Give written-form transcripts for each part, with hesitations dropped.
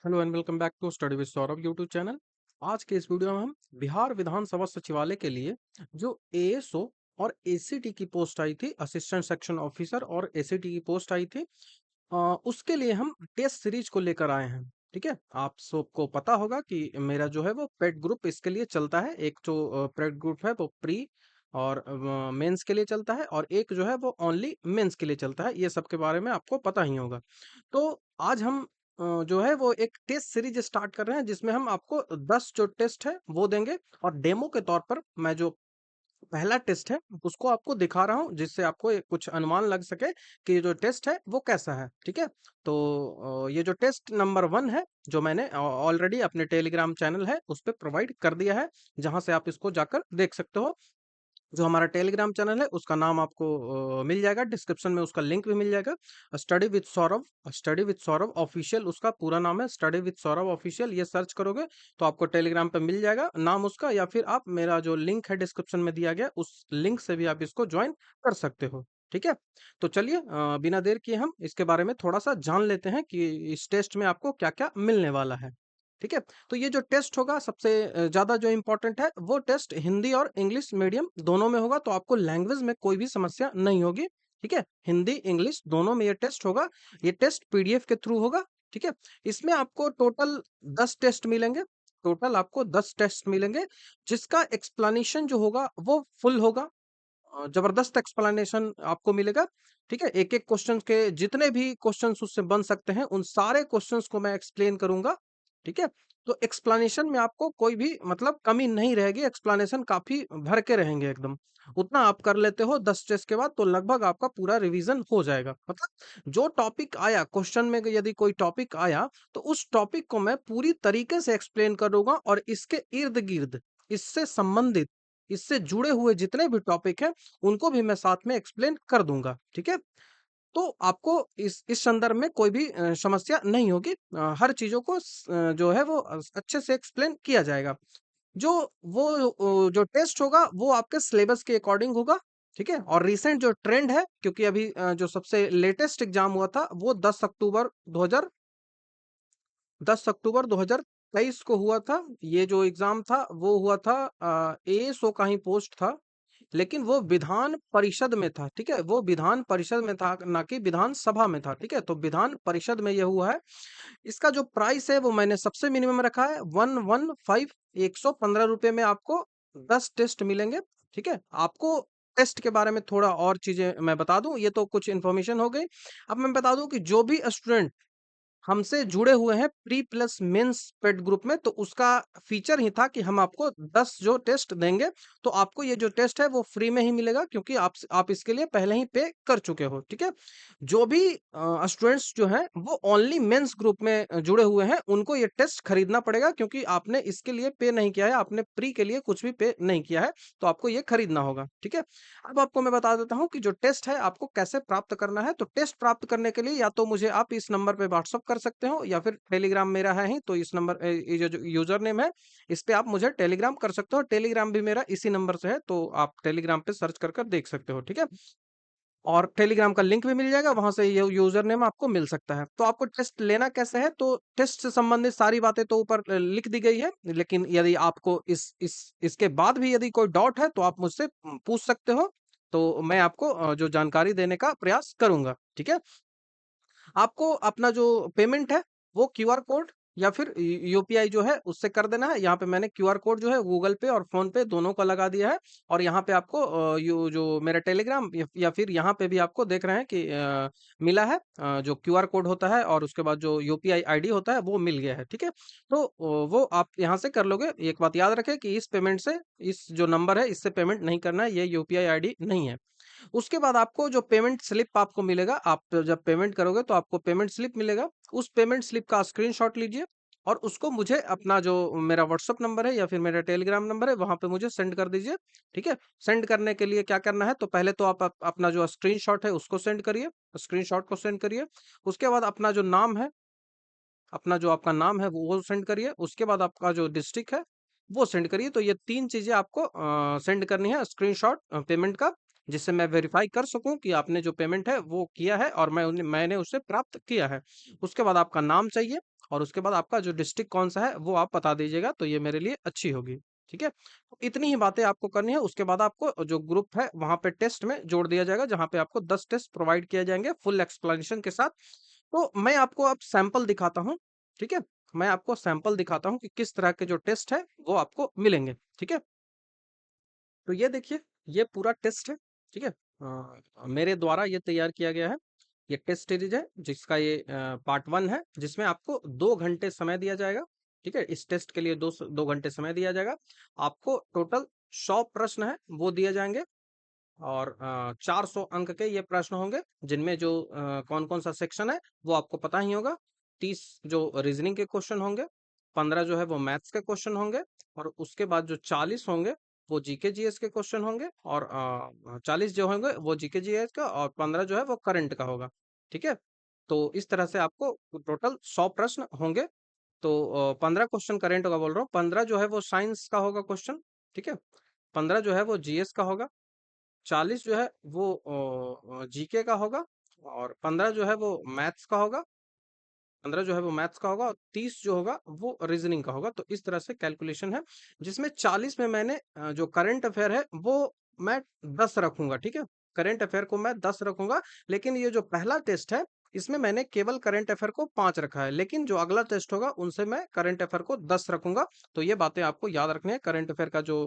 Hello and welcome back to study with Saurabh YouTube channel. आज के इस वीडियो में हम बिहार विधानसभा सचिवालय के लिए जो एएसओ और एसीटी की पोस्ट आई थी, असिस्टेंट सेक्शन ऑफिसर और एसीटी की पोस्ट आई थी, उसके लिए हम टेस्ट सीरीज को लेकर आए हैं। ठीक है, आप सबको पता होगा कि मेरा जो है वो पेड ग्रुप इसके लिए चलता है। एक जो पेड ग्रुप है वो प्री और मेंस के लिए चलता है, और एक जो है वो ओनली मेंस के लिए चलता है। ये सब के बारे में आपको पता ही होगा। तो आज हम जो है वो एक टेस्ट सीरीज स्टार्ट कर रहे हैं, जिसमें हम आपको 10 जो टेस्ट है वो देंगे, और डेमो के तौर पर मैं जो पहला टेस्ट है उसको आपको दिखा रहा हूँ, जिससे आपको कुछ अनुमान लग सके कि ये जो टेस्ट है वो कैसा है। ठीक है, तो ये जो टेस्ट नंबर 1 है, जो मैंने ऑलरेडी अपने टेलीग्राम चैनल है उस पर प्रोवाइड कर दिया है, जहां से आप इसको जाकर देख सकते हो। जो हमारा टेलीग्राम चैनल है उसका नाम आपको मिल जाएगा, डिस्क्रिप्शन में उसका लिंक भी मिल जाएगा। स्टडी विद सौरभ ऑफिशियल उसका पूरा नाम है, स्टडी विद सौरभ ऑफिशियल। ये सर्च करोगे तो आपको टेलीग्राम पे मिल जाएगा नाम उसका, या फिर आप मेरा जो लिंक है डिस्क्रिप्शन में दिया गया उस लिंक से भी आप इसको ज्वाइन कर सकते हो। ठीक है, तो चलिए बिना देर किए हम इसके बारे में थोड़ा सा जान लेते हैं कि इस टेस्ट में आपको क्या क्या मिलने वाला है। ठीक है, तो ये जो टेस्ट होगा सबसे ज़्यादा जो इम्पोर्टेंट है, वो टेस्ट हिंदी और इंग्लिश मीडियम दोनों में होगा, तो आपको लैंग्वेज में कोई भी समस्या नहीं होगी। ठीक है, हिंदी इंग्लिश दोनों में ये टेस्ट होगा। ये टेस्ट पीडीएफ के थ्रू होगा। ठीक है, इसमें आपको टोटल 10 टेस्ट मिलेंगे। टोटल आपको 10 टेस्ट मिलेंगे, जिसका एक्सप्लेनेशन जो होगा वो फुल होगा। जबरदस्त एक्सप्लेनेशन आपको मिलेगा। ठीक है, एक एक क्वेश्चन के जितने भी क्वेश्चंस उससे बन सकते हैं उन सारे क्वेश्चंस को मैं एक्सप्लेन करूंगा। ठीक है, तो एक्सप्लेनेशन में आपको कोई भी मतलब कमी नहीं रहेगी, एक्सप्लेनेशन काफी भर के रहेंगे एकदम। उतना आप कर लेते हो 10 टेस्ट के बाद तो लगभग आपका पूरा रिवीजन हो जाएगा। मतलब जो टॉपिक आया क्वेश्चन में, यदि कोई टॉपिक आया तो उस टॉपिक को मैं पूरी तरीके से एक्सप्लेन करूंगा, और इसके इर्द गिर्द इससे संबंधित इससे जुड़े हुए जितने भी टॉपिक हैं उनको भी मैं साथ में एक्सप्लेन कर दूंगा। ठीक है, तो आपको इस संदर्भ में कोई भी समस्या नहीं होगी। हर चीजों को जो है वो अच्छे से एक्सप्लेन किया जाएगा। जो जो टेस्ट होगा वो आपके सिलेबस के अकॉर्डिंग होगा। ठीक है, और रिसेंट जो ट्रेंड है, क्योंकि अभी जो सबसे लेटेस्ट एग्जाम हुआ था वो 10 अक्टूबर 2023 को हुआ था। ये जो एग्जाम था वो हुआ था, एएसओ का ही पोस्ट था, लेकिन वो विधान परिषद में था। ठीक है, वो विधान परिषद में था, ना कि विधान सभा में था। ठीक है, तो विधान परिषद में ये हुआ है। इसका जो प्राइस है वो मैंने सबसे मिनिमम रखा है 115, 115 रुपए में आपको 10 टेस्ट मिलेंगे। ठीक है, आपको टेस्ट के बारे में थोड़ा और चीजें मैं बता दूं, ये तो कुछ इन्फॉर्मेशन हो गई। अब मैं बता दूं कि जो भी स्टूडेंट हमसे जुड़े हुए हैं pre plus mains paid group में, तो उसका फीचर ही था कि हम आपको 10 जो टेस्ट देंगे, तो आपको ये जो टेस्ट है वो फ्री में ही मिलेगा, क्योंकि आप इसके लिए पहले ही पे कर चुके हो। ठीक है, जो भी स्टूडेंट्स जो हैं वो ओनली मेंस ग्रुप में जुड़े हुए हैं, उनको ये टेस्ट खरीदना पड़ेगा, क्योंकि आपने इसके लिए पे नहीं किया है, आपने प्री के लिए कुछ भी पे नहीं किया है, तो आपको ये खरीदना होगा। ठीक है, अब आपको मैं बता देता हूँ कि जो टेस्ट है आपको कैसे प्राप्त करना है। तो टेस्ट प्राप्त करने के लिए या तो मुझे आप इस नंबर पे व्हाट्सअप कर सकते हो, या फिर टेलीग्राम मेरा है ही, तो इस नंबर ये जो यूजर नेम है इस पे आप मुझे टेलीग्राम कर सकते हो। टेलीग्राम भी मेरा इसी नंबर से है, तो आप टेलीग्राम पे सर्च कर कर देख सकते हो। ठीक है, और टेलीग्राम का लिंक भी मिल जाएगा, वहां से ये यूजर नेम आपको मिल सकता है। तो आपको टेस्ट लेना कैसे है, तो टेस्ट से संबंधित सारी बातें तो ऊपर लिख दी गई है, लेकिन यदि आपको इसके बाद भी यदि कोई डाउट है तो आप मुझसे पूछ सकते हो, तो मैं आपको जो जानकारी देने का प्रयास करूंगा। ठीक है, आपको अपना जो पेमेंट है वो क्यूआर कोड या फिर यूपीआई जो है उससे कर देना है। यहाँ पे मैंने क्यूआर कोड जो है गूगल पे और फोन पे दोनों का लगा दिया है, और यहाँ पे आपको जो मेरा टेलीग्राम या फिर यहाँ पे भी आपको देख रहे हैं कि मिला है, जो क्यूआर कोड होता है और उसके बाद जो यूपीआई आईडी होता है वो मिल गया है। ठीक है, तो वो आप यहाँ से कर लोगे। एक बात याद रखें कि इस पेमेंट से, इस जो नंबर है इससे पेमेंट नहीं करना है, ये यूपीआई आईडी नहीं है। उसके बाद आपको जो पेमेंट स्लिप आपको मिलेगा, आप जब पेमेंट करोगे तो आपको पेमेंट स्लिप मिलेगा। उस पेमेंट स्लिप का स्क्रीनशॉट लीजिए, और उसको मुझे अपना जो मेरा व्हाट्सअप नंबर है या फिर मेरा टेलीग्राम नंबर है वहां पे मुझे सेंड कर दीजिए। ठीक है, सेंड करने के लिए क्या करना है, तो पहले तो आप अपना जो स्क्रीनशॉट है उसको सेंड करिए, स्क्रीनशॉट को सेंड करिए। उसके बाद अपना जो नाम है, अपना जो आपका नाम है वो सेंड करिए। उसके बाद आपका जो डिस्ट्रिक्ट है वो सेंड करिए। तो ये 3 चीज़ें आपको सेंड करनी है, स्क्रीनशॉट पेमेंट का, जिससे मैं वेरीफाई कर सकूं कि आपने जो पेमेंट है वो किया है और मैंने उसे प्राप्त किया है। उसके बाद आपका नाम चाहिए, और उसके बाद आपका जो डिस्ट्रिक्ट कौन सा है वो आप बता दीजिएगा, तो ये मेरे लिए अच्छी होगी। ठीक है, तो इतनी ही बातें आपको करनी है। उसके बाद आपको जो ग्रुप है वहां पे टेस्ट में जोड़ दिया जाएगा, जहां पे आपको 10 टेस्ट प्रोवाइड किए जाएंगे फुल एक्सप्लेनेशन के साथ। तो मैं आपको अब सैंपल दिखाता हूँ। ठीक है, मैं आपको सैंपल दिखाता हूँ कि किस तरह के जो टेस्ट है वो आपको मिलेंगे। ठीक है, तो ये देखिए, ये पूरा टेस्ट है। ठीक है, मेरे द्वारा ये तैयार किया गया है। ये टेस्ट सीरीज है जिसका ये पार्ट 1 है, जिसमें आपको 2 घंटे समय दिया जाएगा। ठीक है, इस टेस्ट के लिए 2 घंटे समय दिया जाएगा। आपको टोटल 100 प्रश्न है वो दिए जाएंगे, और 400 अंक के ये प्रश्न होंगे, जिनमें जो कौन कौन सा सेक्शन है वो आपको पता ही होगा। 30 जो रीजनिंग के क्वेश्चन होंगे, 15 जो है वो मैथ्स के क्वेश्चन होंगे, और उसके बाद जो 40 होंगे वो जीके जीएस के क्वेश्चन होंगे, और 40 जो होंगे वो जीके जीएस का, और 15 जो है वो करंट का होगा। ठीक है, तो इस तरह से आपको टोटल 100 प्रश्न होंगे। तो 15 क्वेश्चन करेंट का बोल रहा हूँ, 15 जो है वो साइंस का होगा क्वेश्चन। ठीक है, 15 जो है वो जीएस का होगा, 40 जो है वो जीके का होगा, और 15 जो है वो मैथ्स का होगा, 15 जो है वो मैथ्स का होगा, और 30 जो होगा वो रीजनिंग का होगा। तो इस तरह से कैलकुलेशन है, जिसमें 40 में मैंने जो करंट अफेयर है वो मैं 10 रखूंगा। ठीक है, करंट अफेयर को मैं 10 रखूंगा, लेकिन ये जो पहला टेस्ट है इसमें मैंने केवल करंट अफेयर को 5 रखा है, लेकिन जो अगला टेस्ट होगा उनसे मैं करंट अफेयर को 10 रखूंगा। तो ये बातें आपको याद रखनी है। करंट अफेयर का जो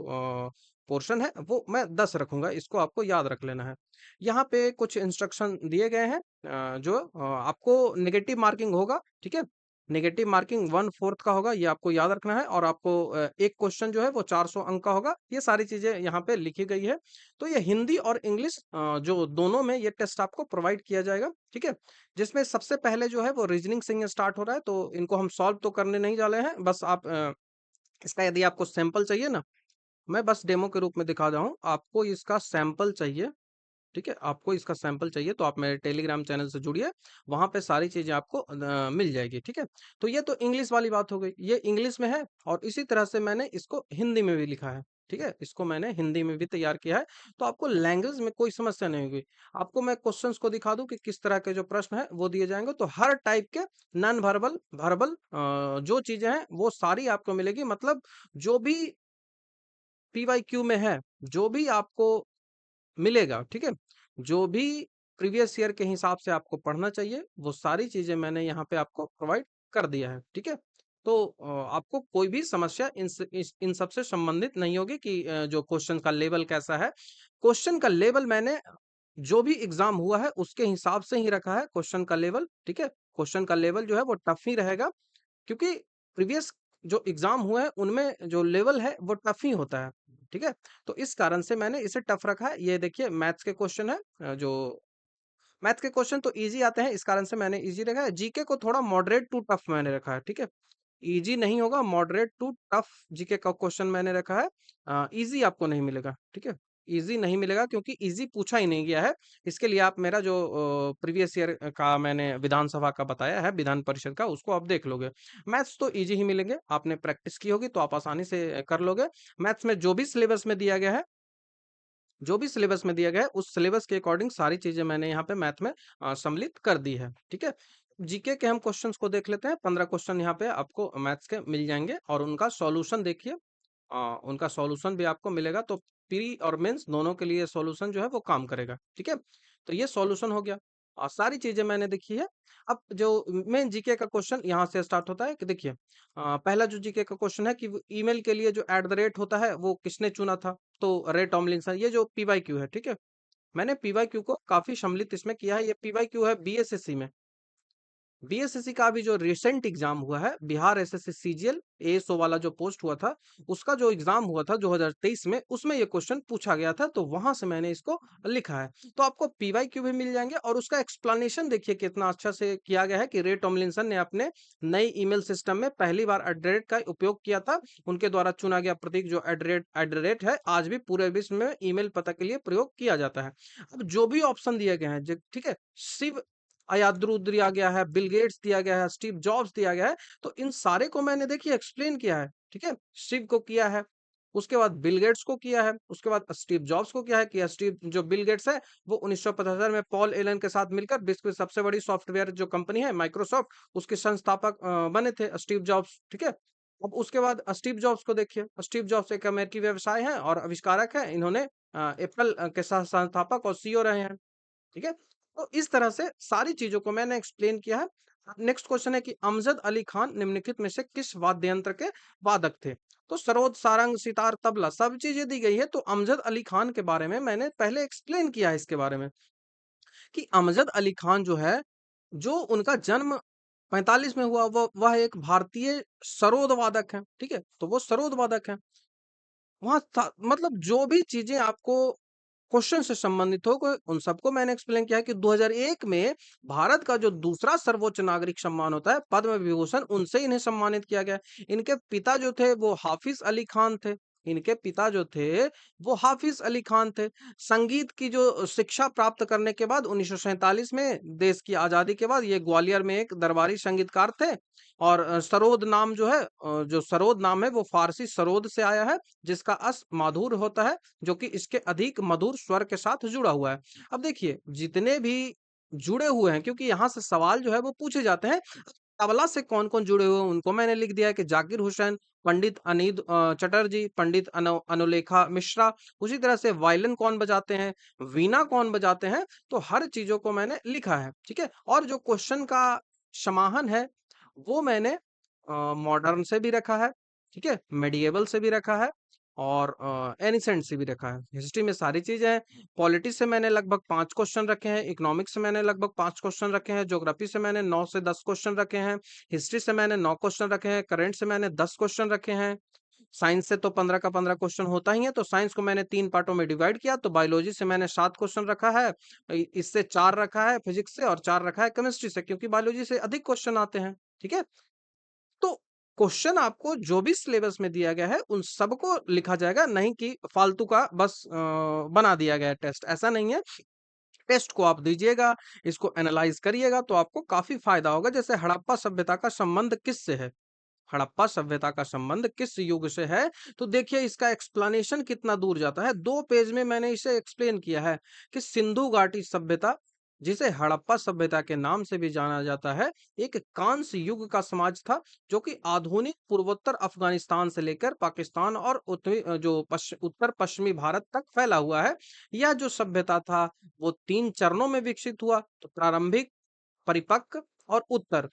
पोर्शन है वो मैं 10 रखूंगा, इसको आपको याद रख लेना है। यहाँ पे कुछ इंस्ट्रक्शन दिए गए हैं, जो आपको नेगेटिव मार्किंग होगा। ठीक है, नेगेटिव मार्किंग 1/4 का होगा, ये आपको याद रखना है, और आपको एक क्वेश्चन जो है वो 400 अंक का होगा। ये सारी चीजें यहाँ पे लिखी गई है। तो ये हिंदी और इंग्लिश जो दोनों में ये टेस्ट आपको प्रोवाइड किया जाएगा। ठीक है, जिसमें सबसे पहले जो है वो रीजनिंग से ही स्टार्ट हो रहा है, तो इनको हम सॉल्व तो करने नहीं जा रहे हैं। बस आप इसका यदि आपको सैंपल चाहिए ना, मैं बस डेमो के रूप में दिखा रहा हूँ, आपको इसका सैंपल चाहिए। ठीक है, आपको इसका सैंपल चाहिए तो आप मेरे टेलीग्राम चैनल से जुड़िए, वहां पे सारी चीजें आपको मिल जाएगी। ठीक है, तो ये तो इंग्लिश वाली बात हो गई, ये इंग्लिश में है, और इसी तरह से मैंने इसको हिंदी में भी लिखा है। ठीक है, इसको मैंने हिंदी में भी तैयार किया है, तो आपको लैंग्वेज में कोई समस्या नहीं होगी। आपको मैं क्वेश्चंस को दिखा दूं कि किस तरह के जो प्रश्न है वो दिए जाएंगे, तो हर टाइप के नॉन वर्बल वर्बल जो चीजें हैं वो सारी आपको मिलेगी। मतलब जो भी पीवाईक्यू में है, जो भी आपको मिलेगा। ठीक है, जो भी प्रीवियस ईयर के हिसाब से आपको पढ़ना चाहिए वो सारी चीजें मैंने यहाँ पे आपको प्रोवाइड कर दिया है। ठीक है, तो आपको कोई भी समस्या इन सब से संबंधित नहीं होगी कि जो क्वेश्चन का लेवल कैसा है। क्वेश्चन का लेवल मैंने जो भी एग्जाम हुआ है उसके हिसाब से ही रखा है क्वेश्चन का लेवल। ठीक है, क्वेश्चन का लेवल जो है वो टफ ही रहेगा, क्योंकि प्रीवियस जो एग्जाम हुए हैं उनमें जो लेवल है वो टफ ही होता है। ठीक है, तो इस कारण से मैंने इसे टफ रखा है। ये देखिए मैथ्स के क्वेश्चन है, जो मैथ के क्वेश्चन तो इजी आते हैं, इस कारण से मैंने इजी रखा है। जीके को थोड़ा मॉडरेट टू टफ मैंने रखा है। ठीक है, इजी नहीं होगा, मॉडरेट टू टफ जीके का क्वेश्चन मैंने रखा है। इजी आपको नहीं मिलेगा। ठीक है, इजी नहीं मिलेगा क्योंकि इजी पूछा ही नहीं गया है। इसके लिए आप मेरा जो प्रीवियस ईयर का मैंने विधानसभा का बताया है, विधान परिषद का, उसको आप देख लोगे। मैथ्स तो इजी ही मिलेंगे, आपने प्रैक्टिस की होगी तो आप आसानी से कर लोगे। मैथ्स में जो भी सिलेबस में दिया गया है, जो भी सिलेबस में दिया गया है उस सिलेबस के अकॉर्डिंग सारी चीजें मैंने यहाँ पे मैथ में सम्मिलित कर दी है। ठीक है, जीके के हम क्वेश्चंस को देख लेते हैं। 15 क्वेश्चन यहाँ पे आपको मैथ्स के मिल जाएंगे, और उनका सॉल्यूशन देखिए, उनका सॉल्यूशन भी आपको मिलेगा। तो प्री और मेंस दोनों के लिए सॉल्यूशन जो है वो काम करेगा। ठीक है, तो ये सॉल्यूशन हो गया, और सारी चीजें मैंने देखी है। अब जो मेन जीके का क्वेश्चन यहाँ से स्टार्ट होता है कि देखिए, पहला जो जीके का क्वेश्चन है कि ईमेल के लिए जो @ होता है वो किसने चुना था, तो रे टॉमलिंसन। ये जो पीवाईक्यू है, ठीक है, मैंने पीवाईक्यू को काफी सम्मिलित इसमें किया है। ये पीवाईक्यू है बीएसएससी में। बीएसएससी का अभी जो रिसेंट एग्जाम हुआ है, बिहार एसएससी सीजीएल एएसओ वाला जो पोस्ट हुआ था, उसका जो एग्जाम हुआ था 2023 में, उसमें ये क्वेश्चन पूछा गया था, तो वहां से मैंने इसको लिखा है। तो आपको पीवाईक्यू भी मिल जाएंगे, और उसका एक्सप्लेनेशन देखिए कितना अच्छा से किया गया है कि रे टॉमलिंसन ने अपने नई ईमेल सिस्टम में पहली बार @ का उपयोग किया था। उनके द्वारा चुना गया प्रतीक जो @ है, आज भी पूरे विश्व में ईमेल पता के लिए प्रयोग किया जाता है। अब जो भी ऑप्शन दिए गए हैं, ठीक है, शिव अयाद्रू दिया गया है, बिल गेट्स दिया गया है, स्टीव जॉब्स दिया गया है, तो इन सारे को मैंने देखिए एक्सप्लेन किया है। ठीक है, शिव को किया है, उसके बाद बिल गेट्स को किया है, उसके बाद स्टीव जॉब्स को किया है कि स्टीव जो बिल गेट्स है वो 1975 में पॉल एलन के साथ मिलकर विश्व की सबसे बड़ी सॉफ्टवेयर जो कंपनी है माइक्रोसॉफ्ट, उसके संस्थापक बने थे स्टीव जॉब्स, ठीक है। अब उसके बाद स्टीव जॉब्स को देखिए, स्टीव जॉब्स एक अमेरिकी व्यवसाय है और आविष्कारक है, इन्होंने एप्पल के संस्थापक और सीईओ रहे हैं, ठीक है। तो इस तरह से सारी चीजों को मैंने एक्सप्लेन किया है। नेक्स्ट क्वेश्चन है कि अमजद अली खान निम्नलिखित में से किस वाद्य यंत्र के वादक थे? तो सरोद, सारंग, सितार, तबला सब चीजें दी गई है। तो अमजद अली खान के बारे में मैंने पहले एक्सप्लेन किया है इसके बारे में कि अमजद अली खान जो है, जो उनका जन्म 45 में हुआ, वो वह एक भारतीय सरोद वादक है, ठीक है। तो वो सरोद वादक है। वहाँ मतलब जो भी चीजें आपको क्वेश्चन से संबंधित हो कोई उन सबको मैंने एक्सप्लेन किया है कि 2001 में भारत का जो दूसरा सर्वोच्च नागरिक सम्मान होता है पद्म विभूषण, उनसे इन्हें सम्मानित किया गया। इनके पिता जो थे वो हाफिज अली खान थे। इनके पिता जो थे वो हाफिज अली खान थे। संगीत की जो शिक्षा प्राप्त करने के बाद 1947 में देश की आजादी के बाद ये ग्वालियर में एक दरबारी संगीतकार थे। और सरोद नाम जो है, जो सरोद नाम है वो फारसी सरोद से आया है, जिसका अस माधुर होता है, जो कि इसके अधिक मधुर स्वर के साथ जुड़ा हुआ है। अब देखिए जितने भी जुड़े हुए हैं, क्योंकि यहाँ से सवाल जो है वो पूछे जाते हैं, तबला से कौन-कौन जुड़े हुए हैं उनको मैंने लिख दिया है कि जाकिर हुसैन, पंडित अनीद चटर्जी, पंडित अनुलेखा मिश्रा। उसी तरह से वायलिन कौन बजाते हैं, वीणा कौन बजाते हैं, तो हर चीजों को मैंने लिखा है, ठीक है। और जो क्वेश्चन का समाहन है वो मैंने मॉडर्न से भी रखा है, ठीक है, मेडिएवल से भी रखा है और एनिसेंट से भी रखा है। हिस्ट्री में सारी चीजें हैं। पॉलिटी से मैंने लगभग 5 क्वेश्चन रखे हैं, इकोनॉमिक्स से मैंने लगभग 5 क्वेश्चन रखे हैं, ज्योग्राफी से मैंने 9 से 10 क्वेश्चन रखे हैं, हिस्ट्री से मैंने 9 क्वेश्चन रखे हैं, करंट से मैंने 10 क्वेश्चन रखे हैं, साइंस से तो 15 का 15 क्वेश्चन होता ही है। तो साइंस को मैंने 3 पार्टों में डिवाइड किया, तो बायोलॉजी से मैंने 7 क्वेश्चन रखा है, इससे 4 रखा है फिजिक्स से और 4 रखा है केमिस्ट्री से, क्योंकि बायोलॉजी से अधिक क्वेश्चन आते हैं, ठीक है। तो क्वेश्चन आपको जो भी सिलेबस में दिया गया है उन सबको लिखा जाएगा, नहीं कि फालतू का बस बना दिया गया है टेस्ट, ऐसा नहीं है। टेस्ट को आप दीजिएगा, इसको एनालाइज करिएगा तो आपको काफी फायदा होगा। जैसे हड़प्पा सभ्यता का संबंध किससे है, हड़प्पा सभ्यता का संबंध किस युग से है, तो देखिए इसका एक्सप्लेनेशन कितना दूर जाता है। 2 पेज में मैंने इसे एक्सप्लेन किया है कि सिंधु घाटी सभ्यता, जिसे हड़प्पा सभ्यता के नाम से भी जाना जाता है, एक कांस्य युग का समाज था, जो कि आधुनिक पूर्वोत्तर अफगानिस्तान से लेकर पाकिस्तान और उत्तर पश्चिमी भारत तक फैला हुआ है। यह जो सभ्यता था वो 3 चरणों में विकसित हुआ, तो प्रारंभिक, परिपक्व और उत्तर।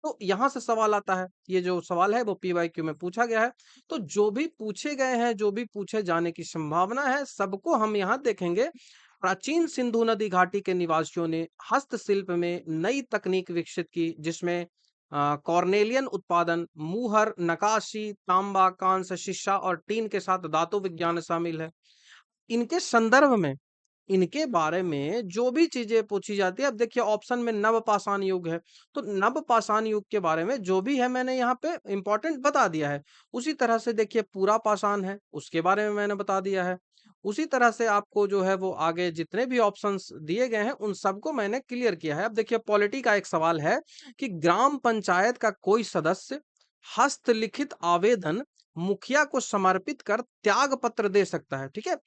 तो यहाँ से सवाल आता है, ये जो सवाल है वो पीवाईक्यू में पूछा गया है। तो जो भी पूछे गए हैं, जो भी पूछे जाने की संभावना है, सबको हम यहाँ देखेंगे। प्राचीन सिंधु नदी घाटी के निवासियों ने हस्तशिल्प में नई तकनीक विकसित की, जिसमें कॉर्नेलियन उत्पादन, मुहर, नकाशी, तांबा, कांस्य, शीशा और टीन के साथ धातु विज्ञान शामिल है। इनके संदर्भ में, इनके बारे में जो भी चीजें पूछी जाती है, अब देखिए ऑप्शन में नवपाषाण युग है, तो नवपाषाण युग के बारे में जो भी है मैंने यहाँ पे इंपॉर्टेंट बता दिया है। उसी तरह से देखिए पूरा पाषाण है, उसके बारे में मैंने बता दिया है। उसी तरह से आपको जो है वो आगे जितने भी ऑप्शंस दिए गए हैं उन सबको मैंने क्लियर किया है। अब देखिए पॉलिटी का एक सवाल है कि ग्राम पंचायत का कोई सदस्य हस्तलिखित आवेदन मुखिया को समर्पित कर त्याग पत्र दे सकता है, ठीक है।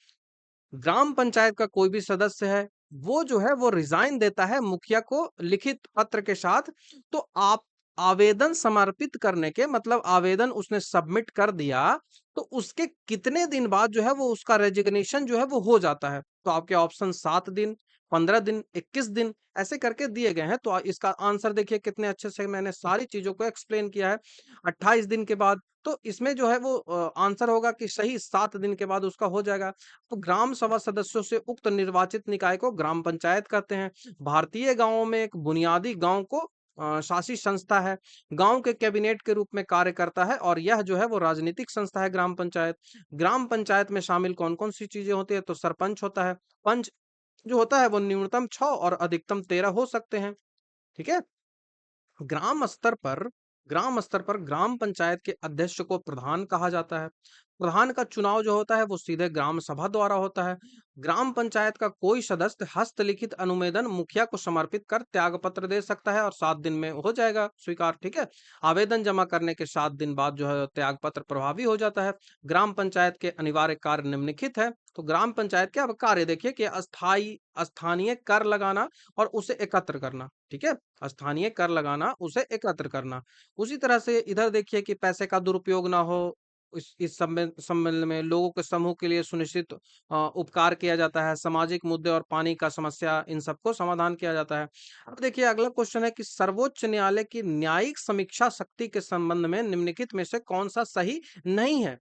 ग्राम पंचायत का कोई भी सदस्य है, वो जो है वो रिजाइन देता है मुखिया को लिखित पत्र के साथ। तो आप आवेदन समर्पित करने के मतलब आवेदन उसने सबमिट कर दिया, तो उसके कितने दिन बाद जो है वो उसका रेजिग्नेशन जो है वो हो जाता है। तो आपके ऑप्शन 7 दिन, 15 दिन, 21 दिन ऐसे करके दिए गए हैं। तो इसका आंसर देखिए कितने अच्छे से मैंने सारी चीजों को एक्सप्लेन किया है। 28 दिन के बाद, तो इसमें जो है वो आंसर होगा कि सही 7 दिन के बाद उसका हो जाएगा। तो ग्राम सभा सदस्यों से उक्त निर्वाचित निकाय को ग्राम पंचायत कहते हैं। भारतीय गांवों में एक बुनियादी गांव को शासी संस्था है, गांव के कैबिनेट के रूप में कार्य करता है, और यह जो है वो राजनीतिक संस्था है ग्राम पंचायत। ग्राम पंचायत में शामिल कौन कौन सी चीजें होती है, तो सरपंच होता है, पंच जो होता है वो न्यूनतम 6 और अधिकतम 13 हो सकते हैं, ठीक है। ग्राम स्तर पर ग्राम पंचायत के अध्यक्ष को प्रधान कहा जाता है। प्रधान का चुनाव जो होता है वो सीधे ग्राम सभा द्वारा होता है। ग्राम पंचायत का कोई सदस्य हस्तलिखित अनुमोदन मुखिया को समर्पित कर त्यागपत्र दे सकता है और 7 दिन में हो जाएगा स्वीकार, ठीक है। आवेदन जमा करने के 7 दिन बाद जो है त्यागपत्र प्रभावी हो जाता है। ग्राम पंचायत के अनिवार्य कार्य निम्नलिखित है। तो ग्राम पंचायत के अब कार्य देखिए कि अस्थाई स्थानीय कर लगाना और उसे एकत्र करना, ठीक है। स्थानीय कर लगाना, उसे एकत्र करना। उसी तरह से इधर देखिए कि पैसे का दुरुपयोग ना हो। इस सम्मेलन में लोगों के समूह के लिए सुनिश्चित उपकार किया जाता है। सामाजिक मुद्दे और पानी का समस्या, इन सबको समाधान किया जाता है। अब देखिए अगला क्वेश्चन है कि सर्वोच्च न्यायालय की न्यायिक समीक्षा शक्ति के संबंध में निम्नलिखित में से कौन सा सही नहीं है,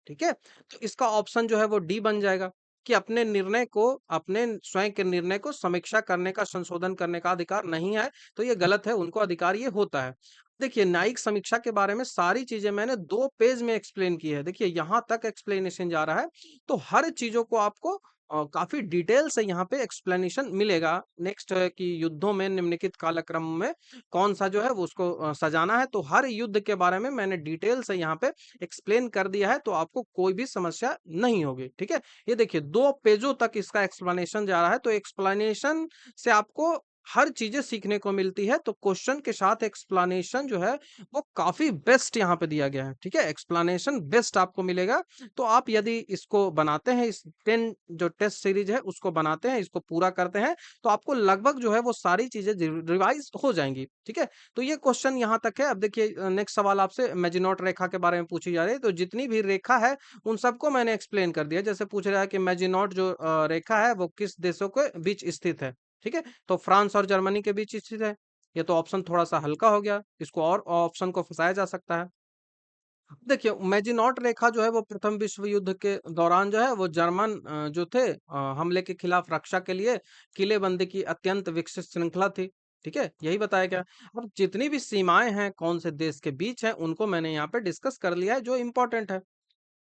ठीक है। तो इसका ऑप्शन जो है वो डी बन जाएगा कि अपने निर्णय को, अपने स्वयं के निर्णय को समीक्षा करने का, संशोधन करने का अधिकार नहीं है। तो ये गलत है, उनको अधिकार ये होता है। देखिए न्यायिक समीक्षा के बारे में सारी चीजें मैंने 2 पेज में एक्सप्लेन की है। देखिए यहाँ तक एक्सप्लेनेशन जा रहा है, तो हर चीजों को आपको काफी डिटेल से यहाँ पे एक्सप्लेनेशन मिलेगा। नेक्स्ट है कि युद्धों में निम्नलिखित कालक्रम में कौन सा जो है वो उसको सजाना है। तो हर युद्ध के बारे में मैंने डिटेल से यहाँ पे एक्सप्लेन कर दिया है, तो आपको कोई भी समस्या नहीं होगी, ठीक है। ये देखिए 2 पेजों तक इसका एक्सप्लेनेशन जा रहा है, तो एक्सप्लेनेशन से आपको हर चीजें सीखने को मिलती है। तो क्वेश्चन के साथ एक्सप्लेनेशन जो है वो काफी बेस्ट यहाँ पे दिया गया है, ठीक है। एक्सप्लेनेशन बेस्ट आपको मिलेगा। तो आप यदि इसको बनाते हैं, इस 10 जो टेस्ट सीरीज है उसको बनाते हैं, इसको पूरा करते हैं, तो आपको लगभग जो है वो सारी चीजें रिवाइज हो जाएंगी, ठीक है। तो ये क्वेश्चन यहाँ तक है। अब देखिए नेक्स्ट सवाल आपसे मेजिनोट रेखा के बारे में पूछी जा रही है। तो जितनी भी रेखा है उन सबको मैंने एक्सप्लेन कर दिया। जैसे पूछ रहा है कि मेजिनोट जो रेखा है वो किस देशों के बीच स्थित है, ठीक है। तो फ्रांस और जर्मनी के बीच स्थित है। ये तो ऑप्शन थोड़ा-सा हल्का हो गया, इसको और ऑप्शन को फँसाया जा सकता है। देखिए मैजिनॉट रेखा जो है वो प्रथम विश्व युद्ध के दौरान जो है वो जर्मन जो थे हमले के खिलाफ रक्षा के लिए किलेबंदी की अत्यंत विकसित श्रृंखला थी, ठीक है। यही बताया गया। अब जितनी भी सीमाएं हैं कौन से देश के बीच हैं उनको मैंने यहाँ पे डिस्कस कर लिया है जो इम्पोर्टेंट है,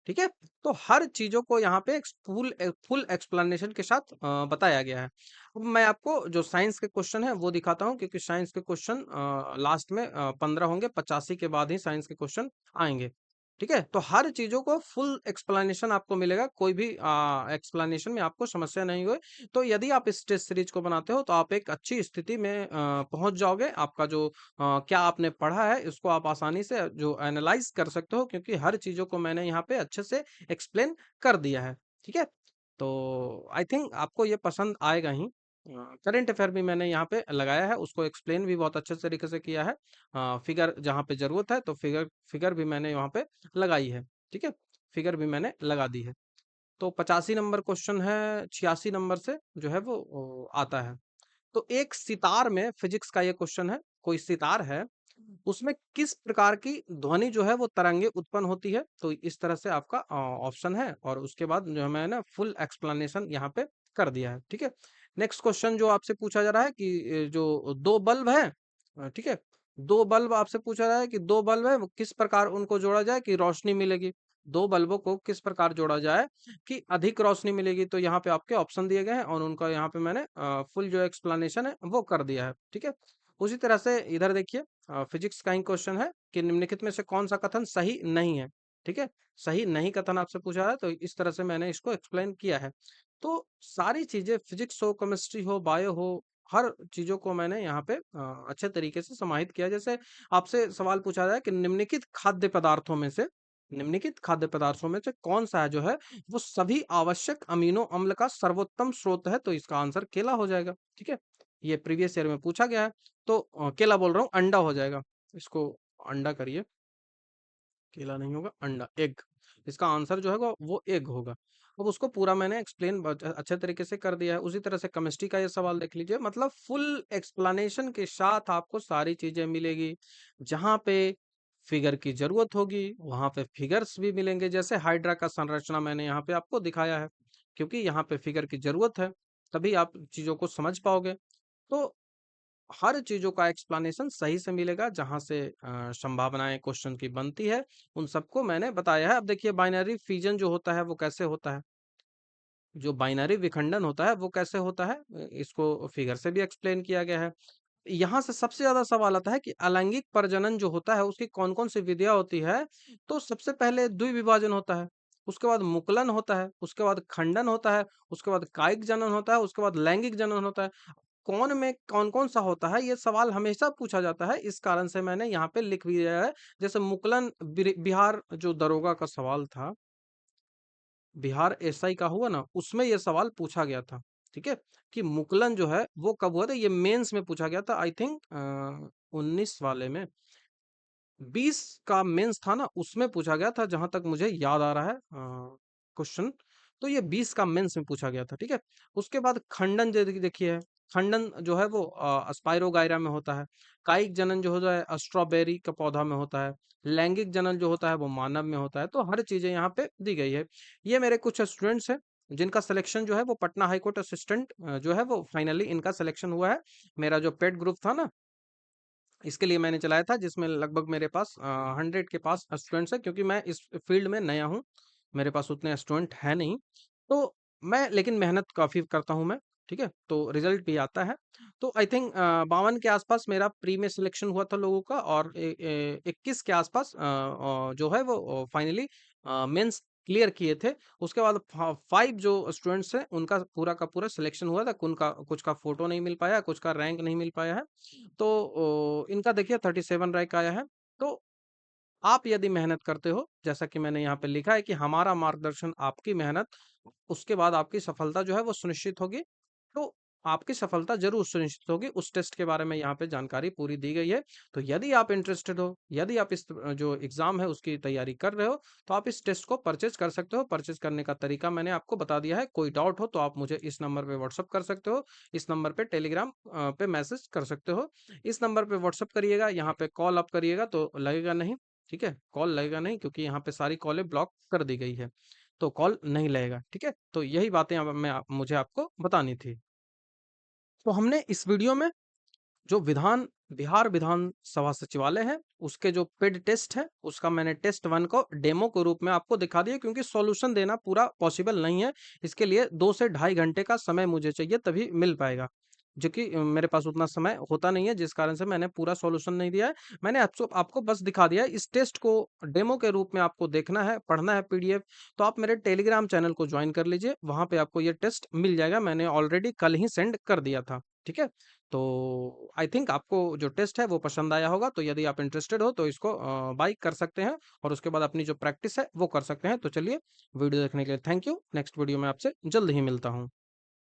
ठीक है। तो हर चीजों को यहाँ पे फुल एक्सप्लेनेशन के साथ बताया गया है। अब मैं आपको जो साइंस के क्वेश्चन है वो दिखाता हूँ, क्योंकि साइंस के क्वेश्चन लास्ट में 15 होंगे, 85 के बाद ही साइंस के क्वेश्चन आएंगे, ठीक है। तो हर चीजों को फुल एक्सप्लेनेशन आपको मिलेगा, कोई भी एक्सप्लेनेशन में आपको समस्या नहीं हुई। तो यदि आप इस टेस्ट सीरीज को बनाते हो तो आप एक अच्छी स्थिति में पहुंच जाओगे। आपका जो क्या आपने पढ़ा है इसको आप आसानी से जो एनालाइज कर सकते हो, क्योंकि हर चीजों को मैंने यहाँ पे अच्छे से एक्सप्लेन कर दिया है, ठीक है। तो आई थिंक आपको ये पसंद आएगा ही। करंट अफेयर भी मैंने यहाँ पे लगाया है, उसको एक्सप्लेन भी बहुत अच्छे तरीके से किया है। फिगर जहाँ पे जरूरत है तो फिगर फिगर भी मैंने यहाँ पे लगाई है, ठीक है। फिगर भी मैंने लगा दी है। तो 85 नंबर क्वेश्चन है, 86 नंबर से जो है वो आता है। तो एक सितार में, फिजिक्स का ये क्वेश्चन है, कोई सितार है, उसमें किस प्रकार की ध्वनि जो है वो तरंगे उत्पन्न होती है। तो इस तरह से आपका ऑप्शन है, और उसके बाद जो है मैंने फुल एक्सप्लेनेशन यहाँ पे कर दिया है, ठीक है। नेक्स्ट क्वेश्चन जो आपसे पूछा जा रहा है कि जो दो बल्ब है, ठीक है, दो बल्ब आपसे पूछा जा रहा है कि दो बल्ब है वो किस प्रकार उनको जोड़ा जाए कि रोशनी मिलेगी। दो बल्बों को किस प्रकार जोड़ा जाए कि अधिक रोशनी मिलेगी। तो यहाँ पे आपके ऑप्शन दिए गए हैं और उनका यहाँ पे मैंने फुल जो एक्सप्लेनेशन है वो कर दिया है, ठीक है। उसी तरह से इधर देखिए फिजिक्स का ही क्वेश्चन है कि निम्नलिखित में से कौन सा कथन सही नहीं है, ठीक है। सही नहीं कथन आपसे पूछा है, तो इस तरह से मैंने इसको एक्सप्लेन किया है। तो सारी चीजें, फिजिक्स हो, केमिस्ट्री हो, बायो हो, हर चीजों को मैंने यहाँ पे अच्छे तरीके से समाहित किया। जैसे आपसे सवाल पूछा जाए कि निम्नलिखित खाद्य पदार्थों में से कौन सा है जो है वो सभी आवश्यक अमीनो अम्ल का सर्वोत्तम स्रोत है। तो इसका आंसर केला हो जाएगा, ठीक है। ये प्रीवियस ईयर में पूछा गया है। तो केला बोल रहा हूँ, अंडा हो जाएगा। इसको अंडा करिए, केला नहीं होगा, अंडा, एग। इसका आंसर जो है वो एग होगा। अब उसको पूरा मैंने एक्सप्लेन अच्छे तरीके से कर दिया है। उसी तरह से केमिस्ट्री का ये सवाल देख लीजिए, मतलब फुल एक्सप्लेनेशन के साथ आपको सारी चीजें मिलेगी। जहाँ पे फिगर की जरूरत होगी वहां पे फिगर्स भी मिलेंगे। जैसे हाइड्रा का संरचना मैंने यहाँ पे आपको दिखाया है, क्योंकि यहाँ पे फिगर की जरूरत है, तभी आप चीजों को समझ पाओगे। तो हर चीजों का एक्सप्लेनेशन सही से मिलेगा। जहां से संभावनाएं क्वेश्चन की बनती है उन सबको मैंने बताया है। अब देखिए बाइनरी फिजन जो होता है वो कैसे होता है, जो बाइनरी विखंडन होता है वो कैसे होता है, इसको फिगर से भी एक्सप्लेन किया गया है। यहाँ से सबसे ज्यादा सवाल आता है कि अलैंगिक प्रजनन जो होता है उसकी कौन कौन सी विधियां होती है। तो सबसे पहले द्विविभाजन होता है, उसके बाद मुकुलन होता है, उसके बाद खंडन होता है, उसके बाद कायिक जनन होता है, उसके बाद लैंगिक जनन होता है। कौन में कौन-कौन सा होता है, ये सवाल हमेशा पूछा जाता है, इस कारण से मैंने यहाँ पे लिख भी दिया है। जैसे मुकुलन बिहार जो दरोगा का सवाल था, बिहार एसआई का हुआ ना, उसमें ये सवाल पूछा गया था, ठीक है? कि मुकुलन जो है वो कब हुआ था, ये मेंस में पूछा गया था आई थिंक 19 वाले में। 20 का मेंस था ना, उसमें पूछा गया था जहां तक मुझे याद आ रहा है क्वेश्चन। तो ये 20 का मेंस में पूछा गया था, ठीक है। उसके बाद खंडन देखिए, खंडन जो है वो स्पाइरोगाइरा में होता है। कायिक जनन जो होता है स्ट्रॉबेरी का पौधा में होता है। लैंगिक जनन जो होता है वो मानव में होता है। तो हर चीजें यहाँ पे दी गई है। ये मेरे कुछ स्टूडेंट्स हैं जिनका सिलेक्शन जो है वो पटना हाईकोर्ट असिस्टेंट जो है वो फाइनली इनका सिलेक्शन हुआ है। मेरा जो पेड ग्रुप था ना, इसके लिए मैंने चलाया था, जिसमें लगभग मेरे पास 100 के पास स्टूडेंट्स है, क्योंकि मैं इस फील्ड में नया हूँ। मेरे पास उतने स्टूडेंट है नहीं। तो मैं लेकिन मेहनत काफ़ी करता हूँ मैं, ठीक है? तो रिज़ल्ट भी आता है। तो आई थिंक 52 के आसपास मेरा प्री में सिलेक्शन हुआ था लोगों का, और 21 के आसपास जो है वो फाइनली मेंस क्लियर किए थे। उसके बाद 5 जो स्टूडेंट्स हैं उनका पूरा का पूरा सिलेक्शन हुआ था। उनका कुछ का फ़ोटो नहीं मिल पाया, कुछ का रैंक नहीं मिल पाया है। तो इनका देखिए 37 रैंक आया है। तो आप यदि मेहनत करते हो, जैसा कि मैंने यहाँ पे लिखा है कि हमारा मार्गदर्शन, आपकी मेहनत, उसके बाद आपकी सफलता जो है वो सुनिश्चित होगी। तो आपकी सफलता ज़रूर सुनिश्चित होगी। उस टेस्ट के बारे में यहाँ पे जानकारी पूरी दी गई है। तो यदि आप इंटरेस्टेड हो, यदि आप इस जो एग्ज़ाम है उसकी तैयारी कर रहे हो, तो आप इस टेस्ट को परचेज़ कर सकते हो। परचेज़ करने का तरीका मैंने आपको बता दिया है। कोई डाउट हो तो आप मुझे इस नंबर पे व्हाट्सएप कर सकते हो। इस नंबर पे टेलीग्राम पे मैसेज कर सकते हो। इस नंबर पे व्हाट्सएप करिएगा, यहाँ पे कॉल आप करिएगा तो लगेगा नहीं, ठीक है? कॉल लगेगा नहीं, क्योंकि यहाँ पे सारी कॉलें ब्लॉक कर दी गई है। तो कॉल नहीं लगेगा, ठीक है? तो यही बातें अब मुझे आपको बतानी थी। तो हमने इस वीडियो में जो बिहार विधान सभा सचिवालय है, उसके जो पेड टेस्ट है, उसका मैंने टेस्ट 1 को डेमो के रूप में आपको दिखा दिया, क्योंकि सॉल्यूशन देना पूरा पॉसिबल नहीं है। इसके लिए 2 से ढाई घंटे का समय मुझे चाहिए, तभी मिल पाएगा। जो कि मेरे पास उतना समय होता नहीं है, जिस कारण से मैंने पूरा सॉल्यूशन नहीं दिया है। मैंने आपको आपको बस दिखा दिया है। इस टेस्ट को डेमो के रूप में आपको देखना है, पढ़ना है पीडीएफ, तो आप मेरे टेलीग्राम चैनल को जॉइन कर लीजिए। वहाँ पे आपको ये टेस्ट मिल जाएगा। मैंने ऑलरेडी कल ही सेंड कर दिया था, ठीक है? तो आई थिंक आपको जो टेस्ट है वो पसंद आया होगा। तो यदि आप इंटरेस्टेड हो तो इसको बाय कर सकते हैं, और उसके बाद अपनी जो प्रैक्टिस है वो कर सकते हैं। तो चलिए, वीडियो देखने के लिए थैंक यू। नेक्स्ट वीडियो में आपसे जल्द ही मिलता हूँ।